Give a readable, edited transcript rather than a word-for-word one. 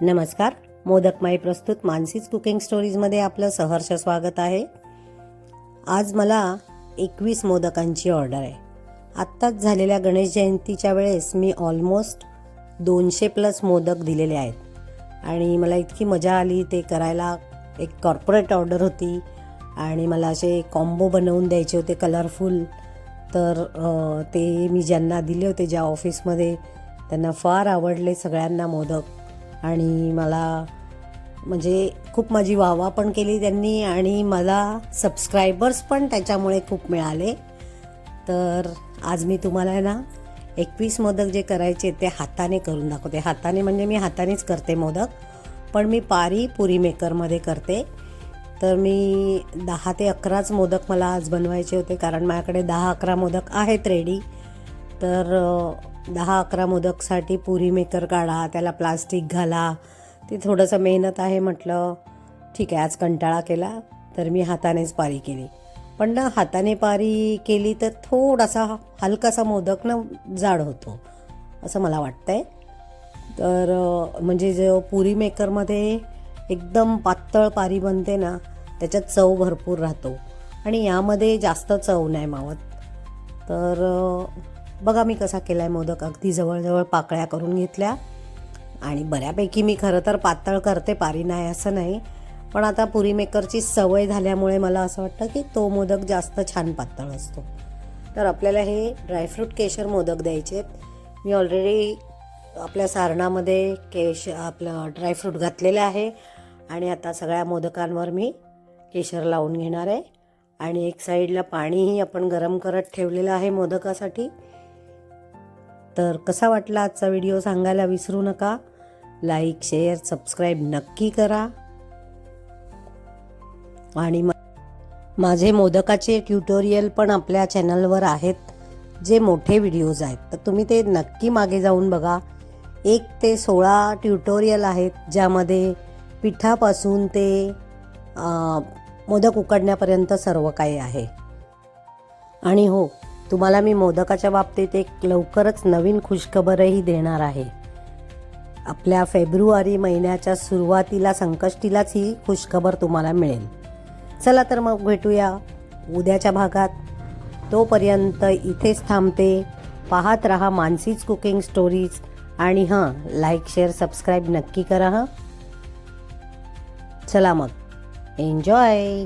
नमस्कार. मोदकमाई प्रस्तुत मानसीच कुकिंग स्टोरीजमध्ये आपलं सहर्ष स्वागत आहे. आज मला 21 मोदकांची ऑर्डर आहे. आत्ताच झालेल्या गणेश जयंतीच्या वेळेस मी ऑलमोस्ट 200+ मोदक दिलेले आहेत आणि मला इतकी मजा आली ते करायला. एक कॉर्पोरेट ऑर्डर होती आणि मला असे कॉम्बो बनवून द्यायचे होते कलरफुल. तर ते मी ज्यांना दिले होते ज्या ऑफिसमध्ये त्यांना फार आवडले सगळ्यांना मोदक आणि मला म्हणजे खूप माझी वाहवा पण केली त्यांनी आणि मला सबस्क्रायबर्स पण त्याच्यामुळे खूप मिळाले. तर आज मी तुम्हाला ना 21 मोदक जे करायचे ते हाताने करून दाखवते. हाताने म्हणजे मी हातानेच करते मोदक, पण मी पारी पुरी मेकरमध्ये करते. तर मी 10 ते 11च मोदक मला आज बनवायचे होते कारण माझ्याकडे 10-11 मोदक आहेत रेडी. तर 10-11 मोदकसाठी पुरी मेकर काढा, त्याला प्लास्टिक घाला, ते थोडंसं मेहनत आहे. म्हटलं ठीक आहे, आज कंटाळा केला तर मी हातानेच पारी केली. पण ना हाताने पारी केली तर थोडासा हलकासा मोदक ना जाड होतो असं मला वाटतंय. तर म्हणजे जो पुरी मेकरमध्ये एकदम पातळ पारी बनते ना त्याच्यात चव भरपूर राहतो आणि यामध्ये जास्त चव नाही मावत. तर बघा मी कसा केला आहे मोदक. अगदी जवळजवळ पाकळ्या करून घेतल्या आणि बऱ्यापैकी मी खरं तर पातळ करते, पारी नाही असं नाही, पण आता पुरी मेकरची सवय झाल्यामुळे मला असं वाटतं की तो मोदक जास्त छान पातळ असतो. तर आपल्याला हे ड्रायफ्रूट केशर मोदक द्यायचे. मी ऑलरेडी आपल्या सारणामध्ये आपलं ड्रायफ्रूट घातलेलं आहे आणि आता सगळ्या मोदकांवर मी केशर लावून घेणार आहे आणि एक साईडला पाणीही आपण गरम करत ठेवलेलं आहे मोदकासाठी. तर कसा वाटला आजचा व्हिडिओ सांगायला विसरू नका. लाईक, शेअर, सबस्क्राईब नक्की करा. आणि माझे मोदकाचे ट्युटोरियल पण आपल्या चॅनलवर आहेत, जे मोठे व्हिडिओज आहेत, तर तुम्ही ते नक्की मागे जाऊन बघा. 1 ते 16 ट्युटोरियल आहेत ज्यामध्ये पिठापासून ते मोदक उकडण्यापर्यंत सर्व काही आहे. आणि हो, तुम्हाला मी मोदकाच्या बाबतीत एक लवकरच नवीन खुशखबरही देणार आहे. आपल्या फेब्रुवारी महिन्याच्या सुरुवातीला संकष्टीलाच ही खुशखबर तुम्हाला मिळेल. चला तर मग भेटूया उद्याच्या भागात. तोपर्यंत इथेच थांबते. पाहत रहा मानसीच कुकिंग स्टोरीज आणि हां, लाईक, शेअर, सबस्क्राईब नक्की करा. चला मग, एन्जॉय.